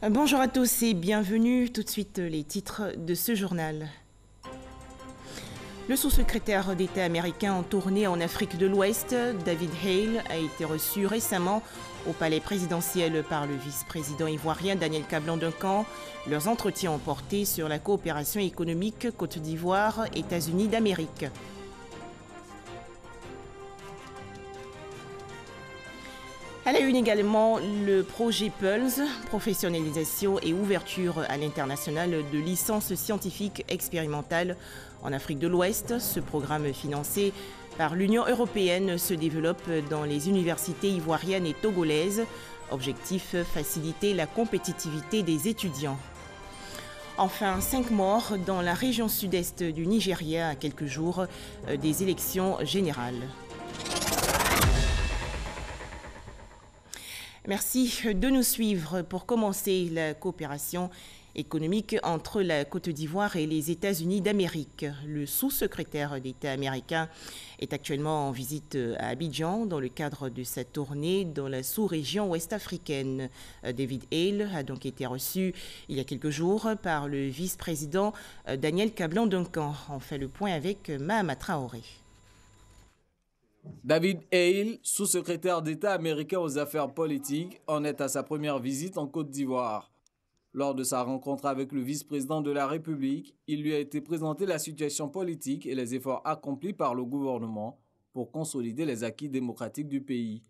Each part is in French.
Bonjour à tous et bienvenue. Tout de suite, les titres de ce journal. Le sous-secrétaire d'État américain en tournée en Afrique de l'Ouest, David Hale, a été reçu récemment au palais présidentiel par le vice-président ivoirien Daniel Kablan-Duncan. Leurs entretiens ont porté sur la coopération économique Côte d'Ivoire, États-Unis d'Amérique. À la une également, le projet PULS, professionnalisation et ouverture à l'international de licences scientifiques expérimentales en Afrique de l'Ouest. Ce programme financé par l'Union européenne se développe dans les universités ivoiriennes et togolaises. Objectif, faciliter la compétitivité des étudiants. Enfin, 5 morts dans la région sud-est du Nigeria à quelques jours des élections générales. Merci de nous suivre. Pour commencer, la coopération économique entre la Côte d'Ivoire et les États-Unis d'Amérique. Le sous-secrétaire d'État américain est actuellement en visite à Abidjan dans le cadre de sa tournée dans la sous-région ouest-africaine. David Hale a donc été reçu il y a quelques jours par le vice-président Daniel Kablan-Duncan. On fait le point avec Mahama Traoré. David Hale, sous-secrétaire d'État américain aux affaires politiques, en est à sa première visite en Côte d'Ivoire. Lors de sa rencontre avec le vice-président de la République, il lui a été présenté la situation politique et les efforts accomplis par le gouvernement pour consolider les acquis démocratiques du pays.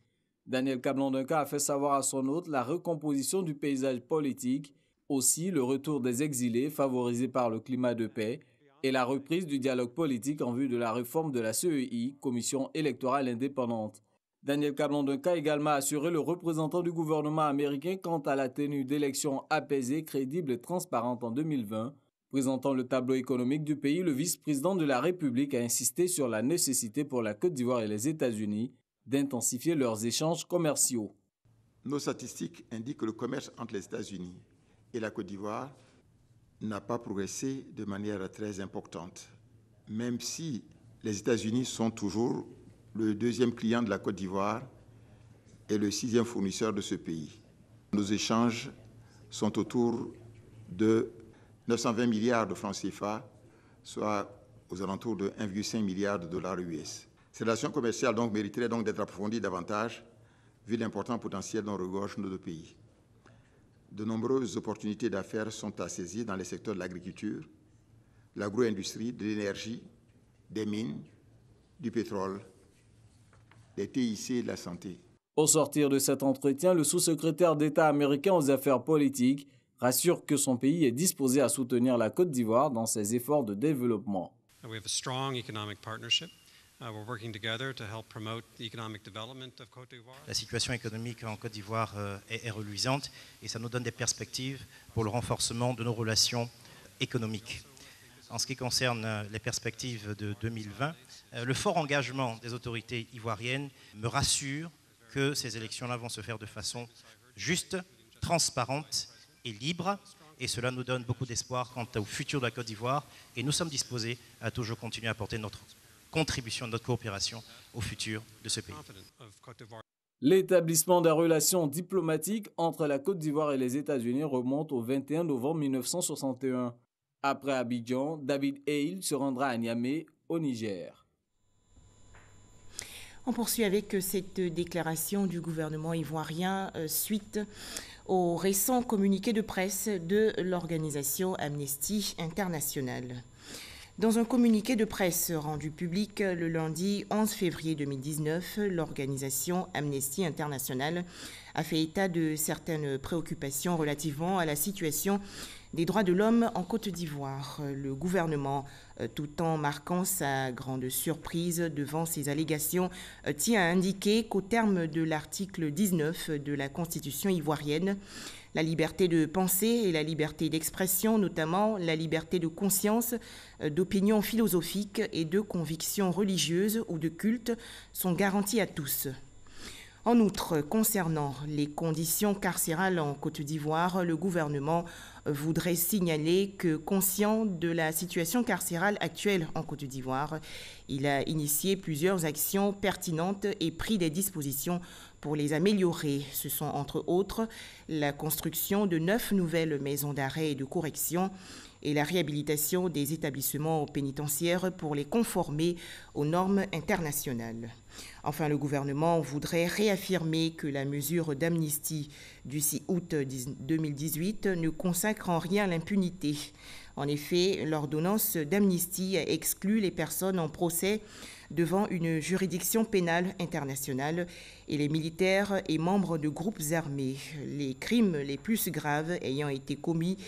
Daniel Kablan-Duncan a fait savoir à son hôte la recomposition du paysage politique, aussi le retour des exilés favorisé par le climat de paix, et la reprise du dialogue politique en vue de la réforme de la CEI, Commission électorale indépendante. Daniel Kablan-Duncan a également assuré le représentant du gouvernement américain quant à la tenue d'élections apaisées, crédibles et transparentes en 2020. Présentant le tableau économique du pays, le vice-président de la République a insisté sur la nécessité pour la Côte d'Ivoire et les États-Unis d'intensifier leurs échanges commerciaux. Nos statistiques indiquent que le commerce entre les États-Unis et la Côte d'Ivoire n'a pas progressé de manière très importante, même si les États-Unis sont toujours le deuxième client de la Côte d'Ivoire et le 6e fournisseur de ce pays. Nos échanges sont autour de 920 milliards de francs CFA, soit aux alentours de 1,5 milliard de dollars US. Ces relations commerciales mériteraient donc d'être approfondies davantage, vu l'important potentiel dont regorgent nos deux pays. De nombreuses opportunités d'affaires sont à saisir dans les secteurs de l'agriculture, l'agro-industrie, de l'énergie, des mines, du pétrole, des TIC et de la santé. Au sortir de cet entretien, le sous-secrétaire d'État américain aux affaires politiques rassure que son pays est disposé à soutenir la Côte d'Ivoire dans ses efforts de développement. La situation économique en Côte d'Ivoire est reluisante et ça nous donne des perspectives pour le renforcement de nos relations économiques. En ce qui concerne les perspectives de 2020, le fort engagement des autorités ivoiriennes me rassure que ces élections-là vont se faire de façon juste, transparente et libre. Et cela nous donne beaucoup d'espoir quant au futur de la Côte d'Ivoire. Et nous sommes disposés à toujours continuer à apporter notre contribution, notre coopération au futur de ce pays. L'établissement des relations diplomatiques entre la Côte d'Ivoire et les États-Unis remonte au 21 novembre 1961. Après Abidjan, David Hale se rendra à Niamey, au Niger. On poursuit avec cette déclaration du gouvernement ivoirien suite au récent communiqué de presse de l'organisation Amnesty International. Dans un communiqué de presse rendu public le lundi 11 février 2019, l'organisation Amnesty International a fait état de certaines préoccupations relativement à la situation des droits de l'homme en Côte d'Ivoire. Le gouvernement, tout en marquant sa grande surprise devant ces allégations, tient à indiquer qu'au terme de l'article 19 de la Constitution ivoirienne, la liberté de pensée et la liberté d'expression, notamment la liberté de conscience, d'opinion philosophique et de conviction religieuse ou de culte, sont garanties à tous. En outre, concernant les conditions carcérales en Côte d'Ivoire, le gouvernement voudrait signaler que, conscient de la situation carcérale actuelle en Côte d'Ivoire, il a initié plusieurs actions pertinentes et pris des dispositions pour les améliorer. Ce sont entre autres la construction de 9 nouvelles maisons d'arrêt et de correction et la réhabilitation des établissements pénitentiaires pour les conformer aux normes internationales. Enfin, le gouvernement voudrait réaffirmer que la mesure d'amnistie du 6 août 2018 ne consacre en rien l'impunité. En effet, l'ordonnance d'amnistie exclut les personnes en procès devant une juridiction pénale internationale et les militaires et membres de groupes armés. Les crimes les plus graves ayant été commis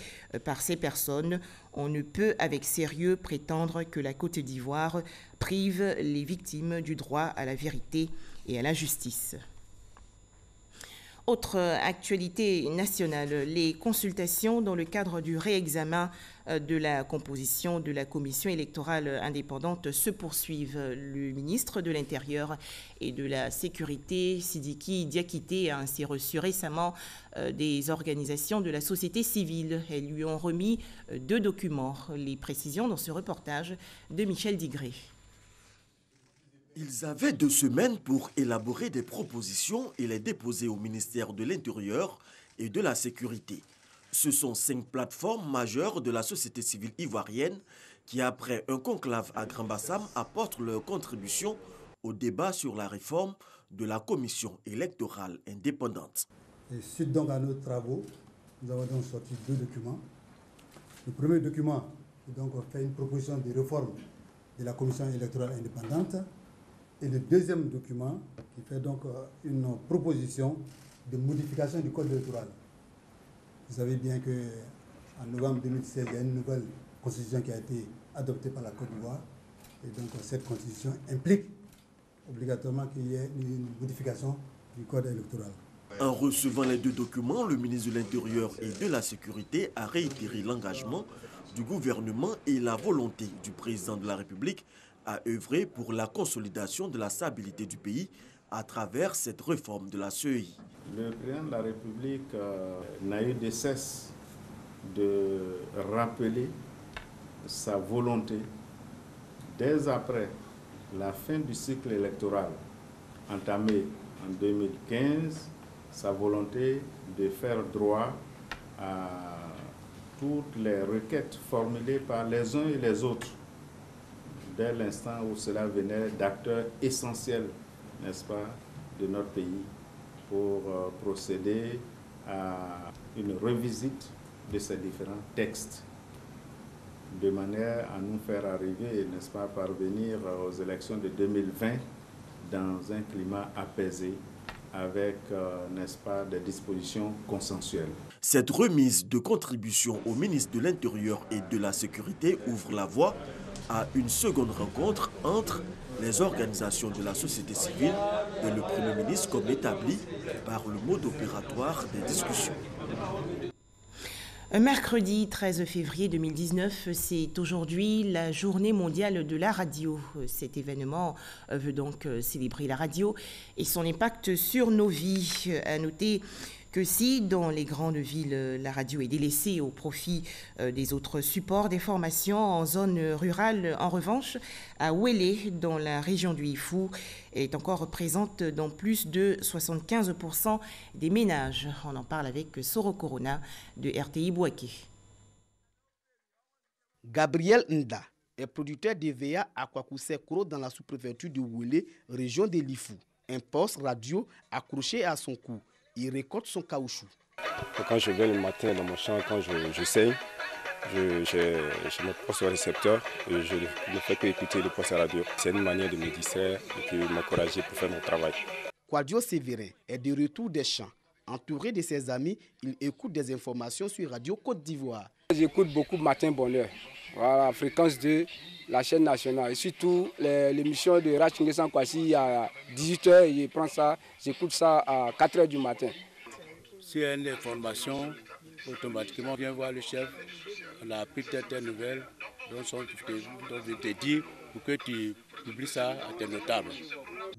par ces personnes, on ne peut avec sérieux prétendre que la Côte d'Ivoire prive les victimes du droit à la vérité et à la justice. Autre actualité nationale, les consultations dans le cadre du réexamen de la composition de la commission électorale indépendante se poursuivent. Le ministre de l'Intérieur et de la Sécurité, Sidiki Diakité, a ainsi reçu récemment des organisations de la société civile. Elles lui ont remis 2 documents. Les précisions dans ce reportage de Michel Digré. Ils avaient 2 semaines pour élaborer des propositions et les déposer au ministère de l'Intérieur et de la Sécurité. Ce sont 5 plateformes majeures de la société civile ivoirienne qui, après un conclave à Grand-Bassam, apportent leur contribution au débat sur la réforme de la commission électorale indépendante. Et suite donc à nos travaux, nous avons donc sorti 2 documents. Le premier document donc fait une proposition de réforme de la commission électorale indépendante. Et le deuxième document qui fait donc une proposition de modification du code électoral. Vous savez bien qu'en novembre 2016, il y a une nouvelle constitution qui a été adoptée par la Côte d'Ivoire. Et donc cette constitution implique obligatoirement qu'il y ait une modification du code électoral. En recevant les 2 documents, le ministre de l'Intérieur et de la Sécurité a réitéré l'engagement du gouvernement et la volonté du président de la République à œuvrer pour la consolidation de la stabilité du pays à travers cette réforme de la CEI. Le président de la République n'a eu de cesse de rappeler sa volonté, dès après la fin du cycle électoral entamé en 2015, sa volonté de faire droit à toutes les requêtes formulées par les uns et les autres dès l'instant où cela venait d'acteurs essentiels, n'est-ce pas, de notre pays pour procéder à une revisite de ces différents textes de manière à nous faire arriver, n'est-ce pas, parvenir aux élections de 2020 dans un climat apaisé avec, n'est-ce pas, des dispositions consensuelles. Cette remise de contribution au ministre de l'Intérieur et de la Sécurité ouvre la voie à une seconde rencontre entre les organisations de la société civile et le Premier ministre comme établi par le mode opératoire des discussions. Mercredi 13 février 2019, c'est aujourd'hui la journée mondiale de la radio. Cet événement veut donc célébrer la radio et son impact sur nos vies. À noter que si dans les grandes villes, la radio est délaissée au profit des autres supports d'information, en zone rurale, en revanche, à Ouélé, dans la région du Ifou, est encore présente dans plus de 75% des ménages. On en parle avec Soro Corona de RTI Bouaké. Gabriel Nda est producteur d'EVA à Kwakoussekro dans la sous-préfecture de Ouélé, région de l'Ifou. Un poste radio accroché à son cou. Il récolte son caoutchouc. Quand je vais le matin dans mon champ, quand je saigne, je me pose au récepteur et je ne fais que écouter le poste à radio. C'est une manière de me distraire et de m'encourager pour faire mon travail. Quadio Sévérin est de retour des champs. Entouré de ses amis, il écoute des informations sur Radio Côte d'Ivoire. J'écoute beaucoup Matin Bonheur, voilà, Fréquence 2, la chaîne nationale. Et surtout l'émission de Rachinguessan Kwasi à 18h, je prends ça, j'écoute ça à 4h du matin. S'il y a une information, automatiquement, viens voir le chef. On a appris telle nouvelle, donc je te dis pour que tu publies ça à tes notables.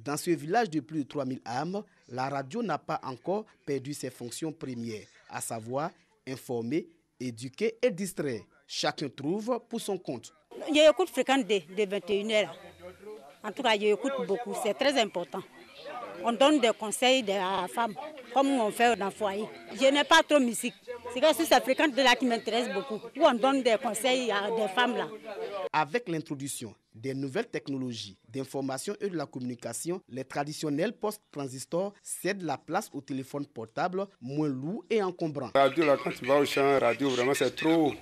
Dans ce village de plus de 3000 âmes, la radio n'a pas encore perdu ses fonctions premières, à savoir informer, éduquer et distraire. Chacun trouve pour son compte. J'écoute Fréquence de 21h. En tout cas, j'écoute beaucoup, c'est très important. on donne des conseils à la femme, comme on fait dans le foyer. Je n'ai pas trop musique. C'est que si c'est fréquente de là qui m'intéresse beaucoup, où on donne des conseils à des femmes là. Avec l'introduction des nouvelles technologies d'information et de la communication, les traditionnels postes transistors cèdent la place au téléphone portable, moins lourd et encombrant. Radio, là, quand tu vas au champ, radio, vraiment c'est trop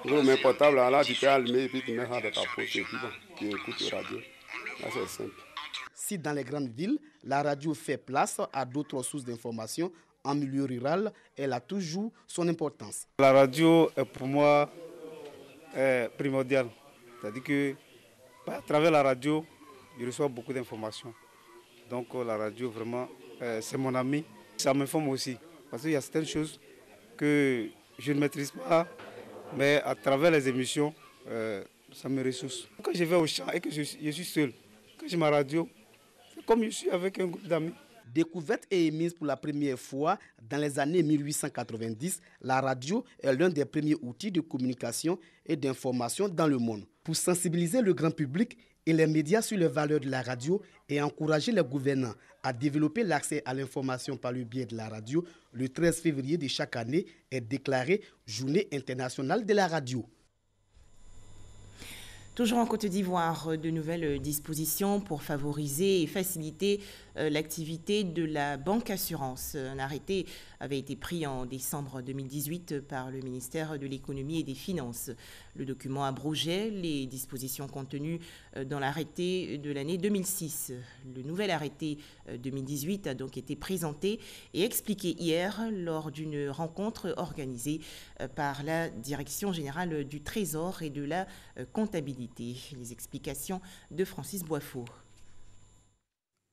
gros, mais portable, là, tu peux allumer et puis tu mets ça dans ta poche et puis bon, tu écoutes la radio. Là, c'est simple. Si dans les grandes villes, la radio fait place à d'autres sources d'information, en milieu rural, elle a toujours son importance. La radio est pour moi primordiale. C'est-à-dire que à travers la radio, je reçois beaucoup d'informations. Donc la radio, vraiment, c'est mon ami. Ça m'informe aussi. Parce qu'il y a certaines choses que je ne maîtrise pas, mais à travers les émissions, ça me ressource. Quand je vais au champ et que je suis seul, quand j'ai ma radio, c'est comme je suis avec un groupe d'amis. Découverte et émise pour la première fois dans les années 1890, la radio est l'un des premiers outils de communication et d'information dans le monde. Pour sensibiliser le grand public et les médias sur les valeurs de la radio et encourager les gouvernants à développer l'accès à l'information par le biais de la radio, le 13 février de chaque année est déclaré Journée internationale de la radio. Toujours en Côte d'Ivoire, de nouvelles dispositions pour favoriser et faciliter l'activité de la banque assurance. Un arrêté avait été pris en décembre 2018 par le ministère de l'Économie et des Finances. Le document abrogeait les dispositions contenues dans l'arrêté de l'année 2006. Le nouvel arrêté 2018 a donc été présenté et expliqué hier lors d'une rencontre organisée par la Direction générale du Trésor et de la comptabilité. Les explications de Francis Boiffaut.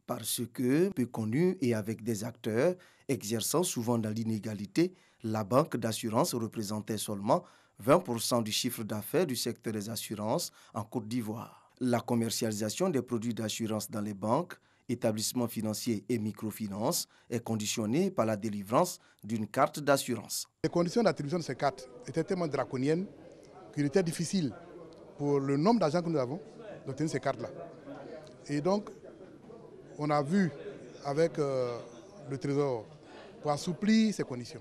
Parce que, peu connue et avec des acteurs exerçant souvent dans l'inégalité, la banque d'assurance représentait seulement 20% du chiffre d'affaires du secteur des assurances en Côte d'Ivoire. La commercialisation des produits d'assurance dans les banques, établissements financiers et microfinances est conditionnée par la délivrance d'une carte d'assurance. Les conditions d'attribution de ces cartes étaient tellement draconiennes qu'il était difficile pour le nombre d'agents que nous avons d'obtenir ces cartes-là. Et donc, on a vu avec le Trésor pour assouplir ces conditions,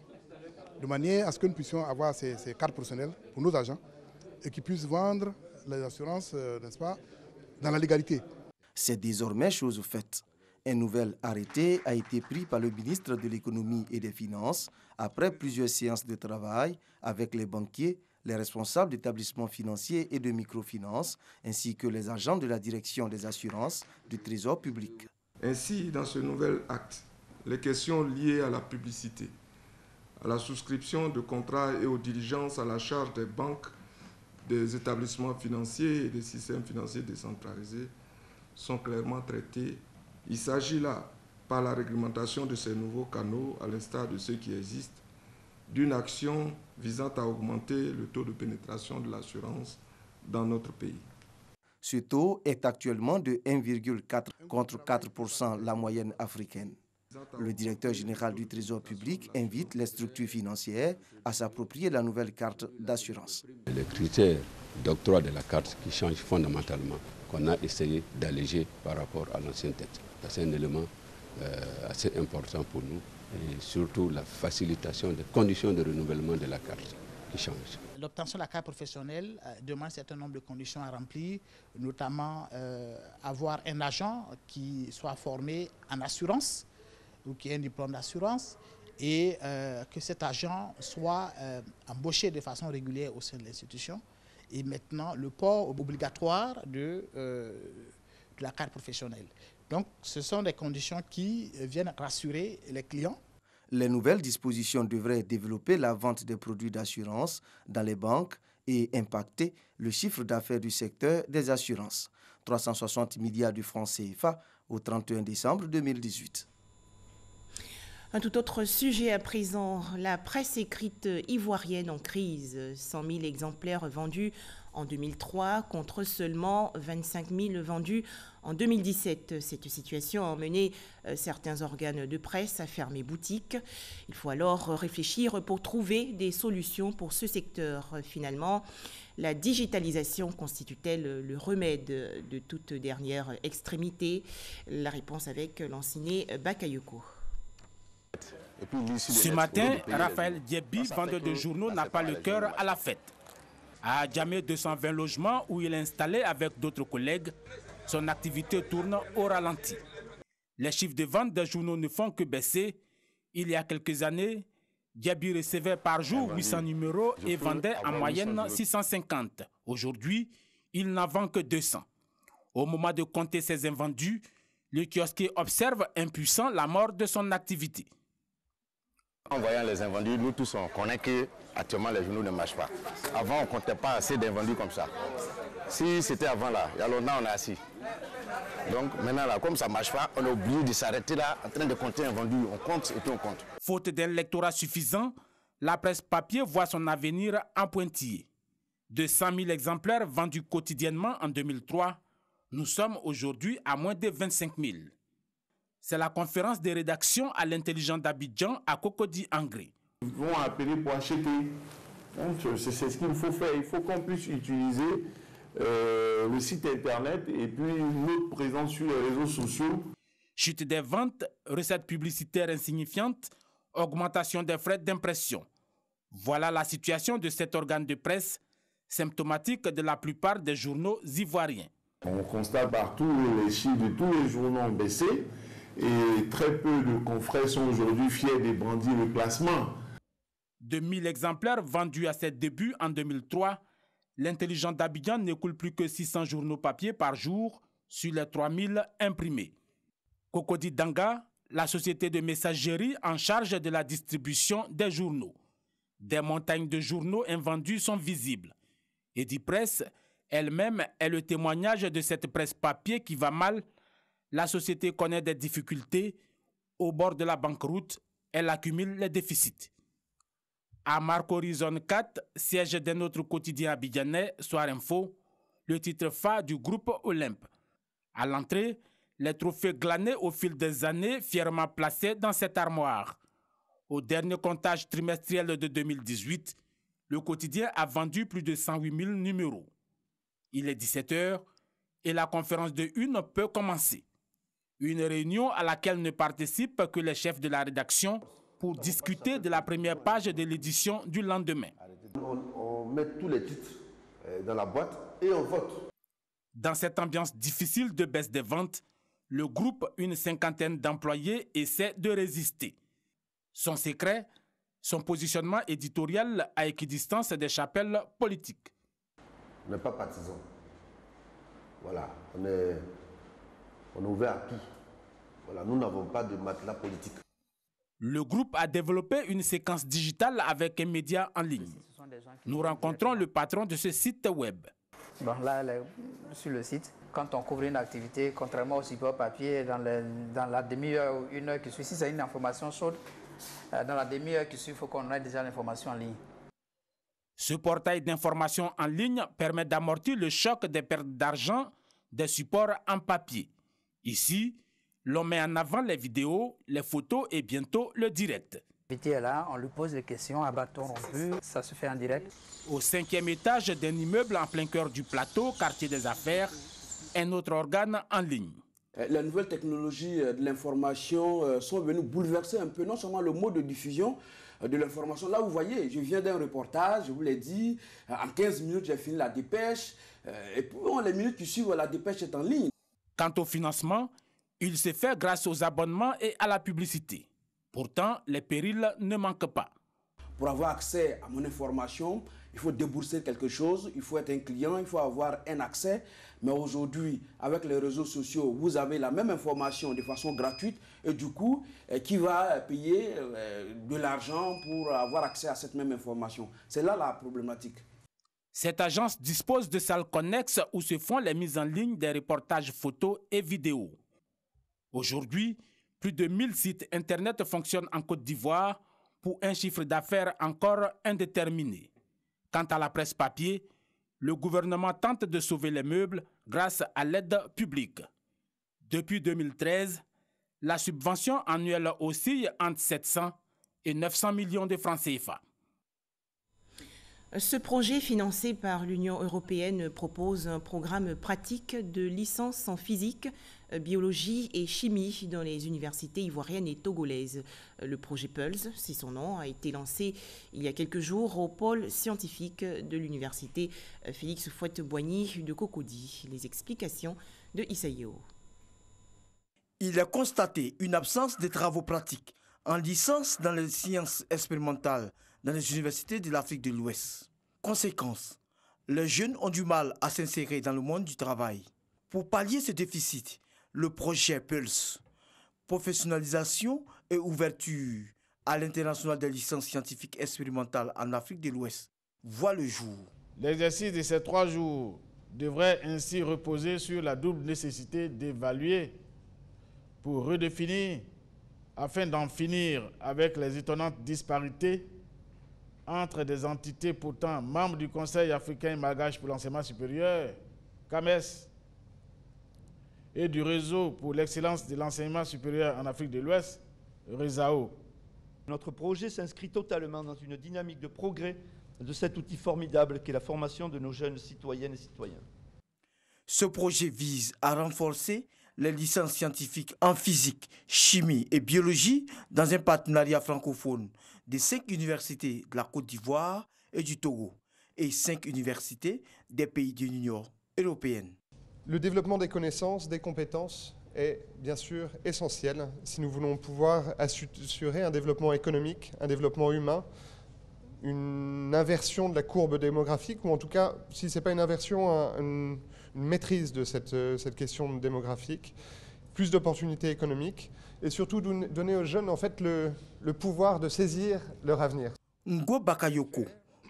de manière à ce que nous puissions avoir ces cartes professionnelles pour nos agents et qu'ils puissent vendre les assurances, n'est-ce pas, dans la légalité. C'est désormais chose faite. Un nouvel arrêté a été pris par le ministre de l'Économie et des Finances après plusieurs séances de travail avec les banquiers, les responsables d'établissements financiers et de microfinance, ainsi que les agents de la direction des assurances du Trésor public. Ainsi, dans ce nouvel acte, les questions liées à la publicité, à la souscription de contrats et aux diligences à la charge des banques, des établissements financiers et des systèmes financiers décentralisés sont clairement traitées. Il s'agit là, par la réglementation de ces nouveaux canaux, à l'instar de ceux qui existent, d'une action visant à augmenter le taux de pénétration de l'assurance dans notre pays. Ce taux est actuellement de 1,4 contre 4% la moyenne africaine. Le directeur général du Trésor public invite les structures financières à s'approprier la nouvelle carte d'assurance. Les critères d'octroi de la carte qui changent fondamentalement, qu'on a essayé d'alléger par rapport à l'ancienne dette. C'est un élément assez important pour nous et surtout la facilitation des conditions de renouvellement de la carte qui changent. L'obtention de la carte professionnelle demande un certain nombre de conditions à remplir, notamment avoir un agent qui soit formé en assurance ou qui ait un diplôme d'assurance et que cet agent soit embauché de façon régulière au sein de l'institution. Et maintenant, le port obligatoire de la carte professionnelle. Donc, ce sont des conditions qui viennent rassurer les clients. Les nouvelles dispositions devraient développer la vente des produits d'assurance dans les banques et impacter le chiffre d'affaires du secteur des assurances. 360 milliards de francs CFA au 31 décembre 2018. Un tout autre sujet à présent, la presse écrite ivoirienne en crise. 100 000 exemplaires vendus en 2003 contre seulement 25 000 vendus en 2017. Cette situation a emmené certains organes de presse à fermer boutique. Il faut alors réfléchir pour trouver des solutions pour ce secteur. Finalement, La digitalisation constitue-t-elle le remède de toute dernière extrémité? La réponse avec l'enseigné Bakayoko. Ce matin, Raphaël Diebi, vendeur de journaux, n'a pas le cœur à la fête. À Adjamé 220 logements où il est installé avec d'autres collègues, son activité tourne au ralenti. Les chiffres de vente des journaux ne font que baisser. Il y a quelques années, Diebi recevait par jour 800 numéros et vendait en moyenne 650. Aujourd'hui, il n'en vend que 200. Au moment de compter ses invendus, le kiosquier observe impuissant la mort de son activité. En voyant les invendus, nous tous on connaît qu'actuellement les journaux ne marchent pas. Avant, on ne comptait pas assez d'invendus comme ça. Si c'était avant là, il y a longtemps on est assis. Donc maintenant là, comme ça ne marche pas, on est obligé de s'arrêter là en train de compter invendus. On compte et puis on compte. Faute d'un lectorat suffisant, la presse papier voit son avenir en pointillé. De 100 000 exemplaires vendus quotidiennement en 2003, nous sommes aujourd'hui à moins de 25 000. C'est la conférence de rédaction à l'intelligence d'Abidjan à Cocody-Angré. Ils vont appeler pour acheter. C'est ce qu'il faut faire. Il faut qu'on puisse utiliser le site internet et puis notre présence sur les réseaux sociaux. Chute des ventes, recettes publicitaires insignifiantes, augmentation des frais d'impression. Voilà la situation de cet organe de presse, symptomatique de la plupart des journaux ivoiriens. On constate partout les chiffres de tous les journaux ont baissé. Et très peu de confrères sont aujourd'hui fiers de brandir le classement. De 1000 exemplaires vendus à ses débuts en 2003, l'intelligent d'Abidjan n'écoule plus que 600 journaux papier par jour sur les 3000 imprimés. Cocody Danga, la société de messagerie en charge de la distribution des journaux. Des montagnes de journaux invendus sont visibles. Edipresse elle-même est le témoignage de cette presse papier qui va mal. La société connaît des difficultés. Au bord de la banqueroute, elle accumule les déficits. À Marco Horizon 4, siège d'un autre quotidien abidjanais, Soir Info, le titre phare du groupe Olympe. À l'entrée, les trophées glanés au fil des années, fièrement placés dans cette armoire. Au dernier comptage trimestriel de 2018, le quotidien a vendu plus de 108 000 numéros. Il est 17 h et la conférence de une peut commencer. Une réunion à laquelle ne participent que les chefs de la rédaction pour discuter de la première page de l'édition du lendemain. On met tous les titres dans la boîte et on vote. Dans cette ambiance difficile de baisse des ventes, le groupe, une cinquantaine d'employés, essaie de résister. Son secret, son positionnement éditorial à équidistance des chapelles politiques. On n'est pas partisan. Voilà, on est ouvert à tout. Voilà, nous n'avons pas de matelas politique. Le groupe a développé une séquence digitale avec un média en ligne. Nous rencontrons le patron de ce site web. Bon, là, sur le site, quand on couvre une activité, contrairement au support papier, dans la demi-heure ou une heure qui suit, si c'est une information chaude, dans la demi-heure qui suit, il faut qu'on ait déjà l'information en ligne. Ce portail d'information en ligne permet d'amortir le choc des pertes d'argent des supports en papier. Ici, l'on met en avant les vidéos, les photos et bientôt le direct. L'invité est là, on lui pose des questions à bâton rompu, ça se fait en direct. Au 5e étage d'un immeuble en plein cœur du plateau, quartier des affaires, un autre organe en ligne. Les nouvelles technologies de l'information sont venues bouleverser un peu non seulement le mode de diffusion de l'information. Là, vous voyez, je viens d'un reportage, je vous l'ai dit, en 15 minutes, j'ai fini la dépêche. Et puis, les minutes qui suivent, la dépêche est en ligne. Quant au financement, il se fait grâce aux abonnements et à la publicité. Pourtant, les périls ne manquent pas. Pour avoir accès à mon information, il faut débourser quelque chose, il faut être un client, il faut avoir un accès. Mais aujourd'hui, avec les réseaux sociaux, vous avez la même information de façon gratuite. Et du coup, qui va payer de l'argent pour avoir accès à cette même information? C'est là la problématique. Cette agence dispose de salles connexes où se font les mises en ligne des reportages photos et vidéos. Aujourd'hui, plus de 1000 sites Internet fonctionnent en Côte d'Ivoire pour un chiffre d'affaires encore indéterminé. Quant à la presse papier, le gouvernement tente de sauver les meubles grâce à l'aide publique. Depuis 2013, la subvention annuelle oscille entre 700 et 900 millions de francs CFA. Ce projet financé par l'Union européenne propose un programme pratique de licence en physique, biologie et chimie dans les universités ivoiriennes et togolaises. Le projet PULS, c'est son nom, a été lancé il y a quelques jours au pôle scientifique de l'université Félix Houphouët-Boigny de Cocody. Les explications de Isaïo. Il a constaté une absence de travaux pratiques en licence dans les sciences expérimentales dans les universités de l'Afrique de l'Ouest. Conséquence, les jeunes ont du mal à s'insérer dans le monde du travail. Pour pallier ce déficit, le projet PULS, professionnalisation et ouverture à l'international des licences scientifiques expérimentales en Afrique de l'Ouest, voit le jour. L'exercice de ces 3 jours devrait ainsi reposer sur la double nécessité d'évaluer pour redéfinir afin d'en finir avec les étonnantes disparités entre des entités pourtant membres du Conseil africain et malgache pour l'enseignement supérieur, CAMES, et du Réseau pour l'excellence de l'enseignement supérieur en Afrique de l'Ouest, RESAO. Notre projet s'inscrit totalement dans une dynamique de progrès de cet outil formidable qu'est la formation de nos jeunes citoyennes et citoyens. Ce projet vise à renforcer les licences scientifiques en physique, chimie et biologie dans un partenariat francophone de 5 universités de la Côte d'Ivoire et du Togo et 5 universités des pays de l'Union européenne. Le développement des connaissances, des compétences est bien sûr essentiel si nous voulons pouvoir assurer un développement économique, un développement humain, une inversion de la courbe démographique, ou en tout cas, si ce n'est pas une inversion, une maîtrise de cette question démographique, plus d'opportunités économiques, et surtout donner aux jeunes en fait, le pouvoir de saisir leur avenir. Ngo Bakayoko,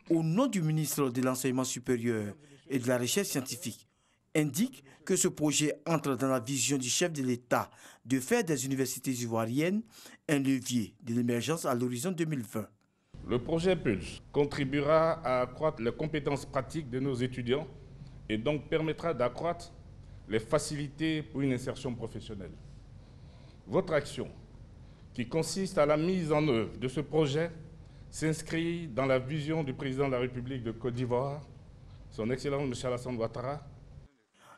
au nom du ministre de l'Enseignement supérieur et de la Recherche scientifique, indique que ce projet entre dans la vision du chef de l'État de faire des universités ivoiriennes un levier de l'émergence à l'horizon 2020. Le projet PULS contribuera à accroître les compétences pratiques de nos étudiants et donc permettra d'accroître les facilités pour une insertion professionnelle. Votre action, qui consiste à la mise en œuvre de ce projet, s'inscrit dans la vision du président de la République de Côte d'Ivoire, son Excellence M. Alassane Ouattara.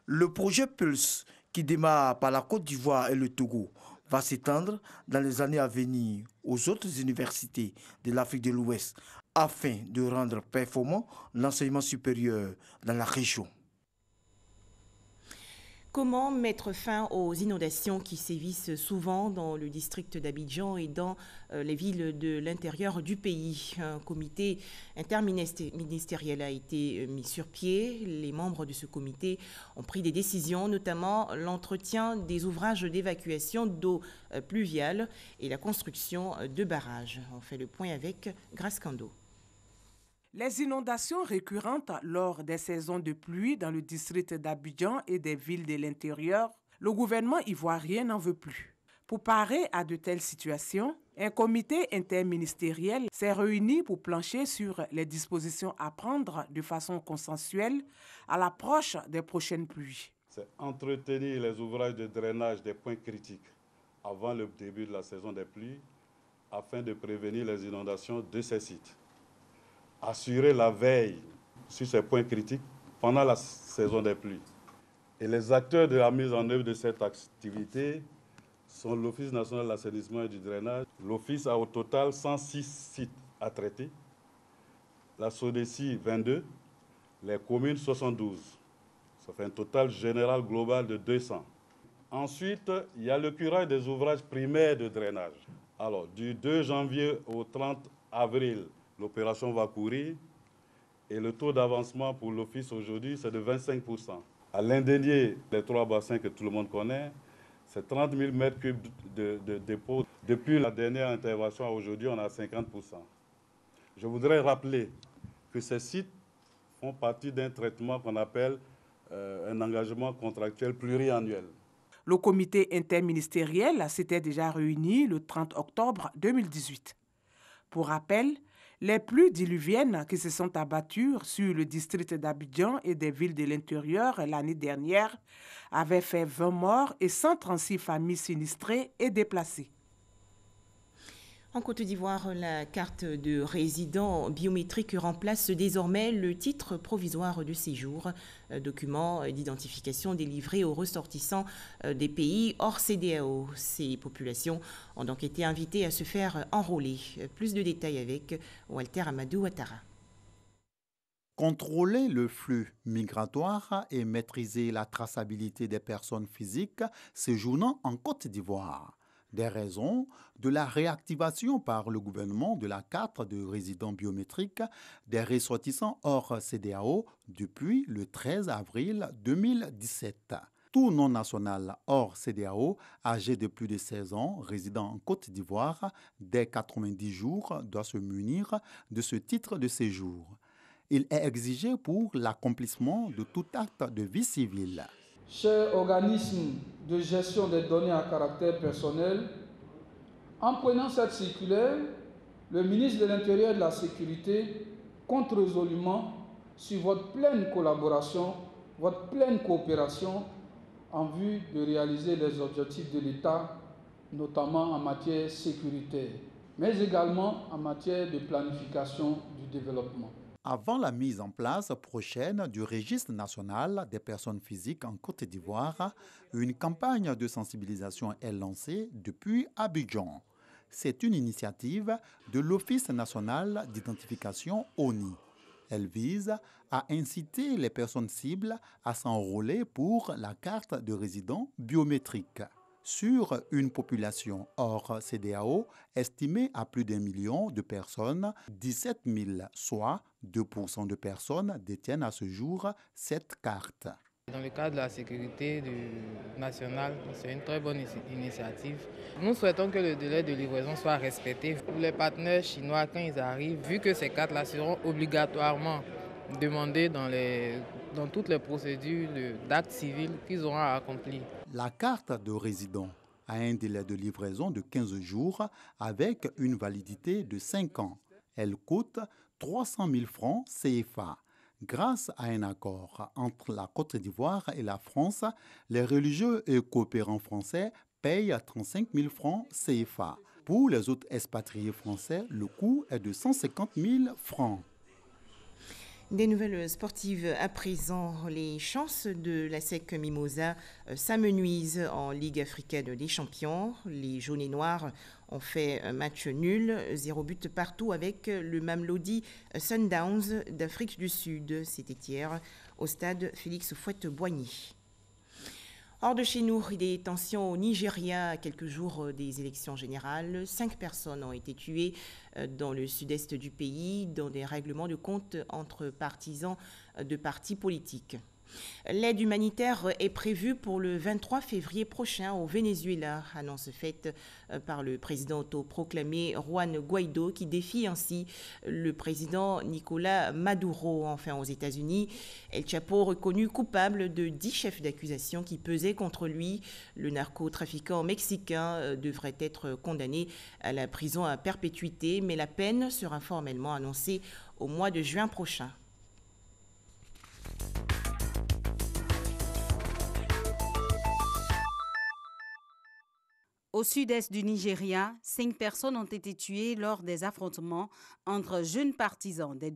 Le projet PULS, qui démarre par la Côte d'Ivoire et le Togo, va s'étendre dans les années à venir aux autres universités de l'Afrique de l'Ouest afin de rendre performant l'enseignement supérieur dans la région. Comment mettre fin aux inondations qui sévissent souvent dans le district d'Abidjan et dans les villes de l'intérieur du pays? Un comité interministériel a été mis sur pied. Les membres de ce comité ont pris des décisions, notamment l'entretien des ouvrages d'évacuation d'eau pluviale et la construction de barrages. On fait le point avec Grace Kando. Les inondations récurrentes lors des saisons de pluie dans le district d'Abidjan et des villes de l'intérieur, le gouvernement ivoirien n'en veut plus. Pour parer à de telles situations, un comité interministériel s'est réuni pour plancher sur les dispositions à prendre de façon consensuelle à l'approche des prochaines pluies. C'est entretenir les ouvrages de drainage des points critiques avant le début de la saison des pluies afin de prévenir les inondations de ces sites. Assurer la veille sur ces points critiques pendant la saison des pluies. Et les acteurs de la mise en œuvre de cette activité sont l'Office national de l'assainissement et du drainage. L'Office a au total 106 sites à traiter, la SODECI 22, les communes 72. Ça fait un total général global de 200. Ensuite, il y a le curage des ouvrages primaires de drainage. Alors, du 2 janvier au 30 avril, l'opération va courir et le taux d'avancement pour l'Office aujourd'hui, c'est de 25%. À l'Indénier, les 3 bassins que tout le monde connaît, c'est 30 000 mètres cubes de dépôt. Depuis la dernière intervention à aujourd'hui, on a 50%. Je voudrais rappeler que ces sites font partie d'un traitement qu'on appelle un engagement contractuel pluriannuel. Le comité interministériel s'était déjà réuni le 30 octobre 2018. Pour rappel, les pluies diluviennes qui se sont abattues sur le district d'Abidjan et des villes de l'intérieur l'année dernière avaient fait 20 morts et 136 familles sinistrées et déplacées. En Côte d'Ivoire, la carte de résident biométrique remplace désormais le titre provisoire de séjour, document d'identification délivré aux ressortissants des pays hors CEDEAO. Ces populations ont donc été invitées à se faire enrôler. Plus de détails avec Walter Amadou Ouattara. Contrôler le flux migratoire et maîtriser la traçabilité des personnes physiques séjournant en Côte d'Ivoire. Des raisons de la réactivation par le gouvernement de la carte de résident biométrique des ressortissants hors CEDEAO depuis le 13 avril 2017. Tout non-national hors CEDEAO âgé de plus de 16 ans résidant en Côte d'Ivoire dès 90 jours doit se munir de ce titre de séjour. Il est exigé pour l'accomplissement de tout acte de vie civile. Chers organismes de gestion des données à caractère personnel, en prenant cette circulaire, le ministre de l'Intérieur et de la Sécurité compte résolument sur votre pleine collaboration, votre pleine coopération en vue de réaliser les objectifs de l'État, notamment en matière sécuritaire, mais également en matière de planification du développement. Avant la mise en place prochaine du registre national des personnes physiques en Côte d'Ivoire, une campagne de sensibilisation est lancée depuis Abidjan. C'est une initiative de l'Office national d'identification ONI. Elle vise à inciter les personnes cibles à s'enrôler pour la carte de résident biométrique. Sur une population hors CEDEAO estimée à plus d'1 million de personnes, 17 000, soit 2% de personnes, détiennent à ce jour cette carte. Dans le cadre de la sécurité nationale, c'est une très bonne initiative. Nous souhaitons que le délai de livraison soit respecté. Pour les partenaires chinois, quand ils arrivent, vu que ces cartes-là seront obligatoirement demandées dans toutes les procédures d'actes civils qu'ils auront à accomplir. La carte de résident a un délai de livraison de 15 jours avec une validité de 5 ans. Elle coûte 300 000 francs CFA. Grâce à un accord entre la Côte d'Ivoire et la France, les religieux et coopérants français payent 35 000 francs CFA. Pour les autres expatriés français, le coût est de 150 000 francs. Des nouvelles sportives à présent. Les chances de la SEC Mimosa s'amenuisent en Ligue africaine des champions. Les jaunes et noirs ont fait un match nul, 0 but partout avec le Mamelodi Sundowns d'Afrique du Sud. C'était hier au stade Félix Houphouët-Boigny. Hors de chez nous, des tensions au Nigeria à quelques jours des élections générales. 5 personnes ont été tuées dans le sud-est du pays dans des règlements de compte entre partisans de partis politiques. L'aide humanitaire est prévue pour le 23 février prochain au Venezuela, annonce faite par le président autoproclamé Juan Guaido qui défie ainsi le président Nicolás Maduro. Enfin, aux États-Unis, El Chapo reconnu coupable de 10 chefs d'accusation qui pesaient contre lui. Le narcotrafiquant mexicain devrait être condamné à la prison à perpétuité, mais la peine sera formellement annoncée au mois de juin prochain. Au sud-est du Nigeria, 5 personnes ont été tuées lors des affrontements entre jeunes partisans des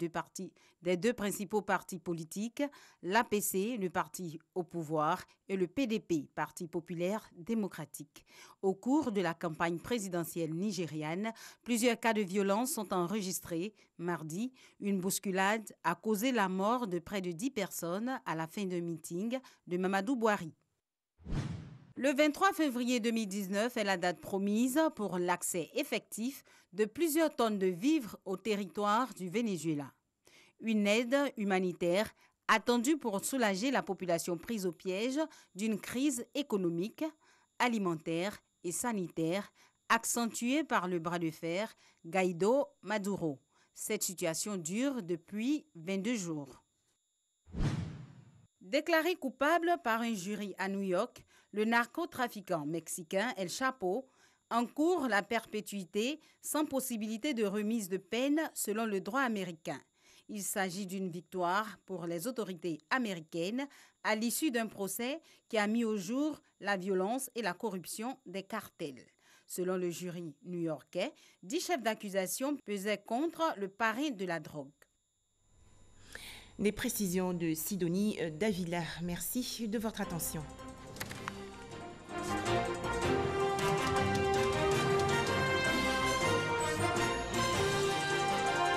deux principaux partis politiques, l'APC, le parti au pouvoir, et le PDP, Parti populaire démocratique. Au cours de la campagne présidentielle nigériane, plusieurs cas de violence sont enregistrés. Mardi, une bousculade a causé la mort de près de 10 personnes à la fin d'un meeting de Mamadou Bouhari. Le 23 février 2019 est la date promise pour l'accès effectif de plusieurs tonnes de vivres au territoire du Venezuela. Une aide humanitaire attendue pour soulager la population prise au piège d'une crise économique, alimentaire et sanitaire accentuée par le bras de fer Guaido-Maduro. Cette situation dure depuis 22 jours. Déclaré coupable par un jury à New York, le narcotrafiquant mexicain El Chapo encourt la perpétuité sans possibilité de remise de peine selon le droit américain. Il s'agit d'une victoire pour les autorités américaines à l'issue d'un procès qui a mis au jour la violence et la corruption des cartels. Selon le jury new-yorkais, 10 chefs d'accusation pesaient contre le pari de la drogue. Des précisions de Sidonie Davila. Merci de votre attention.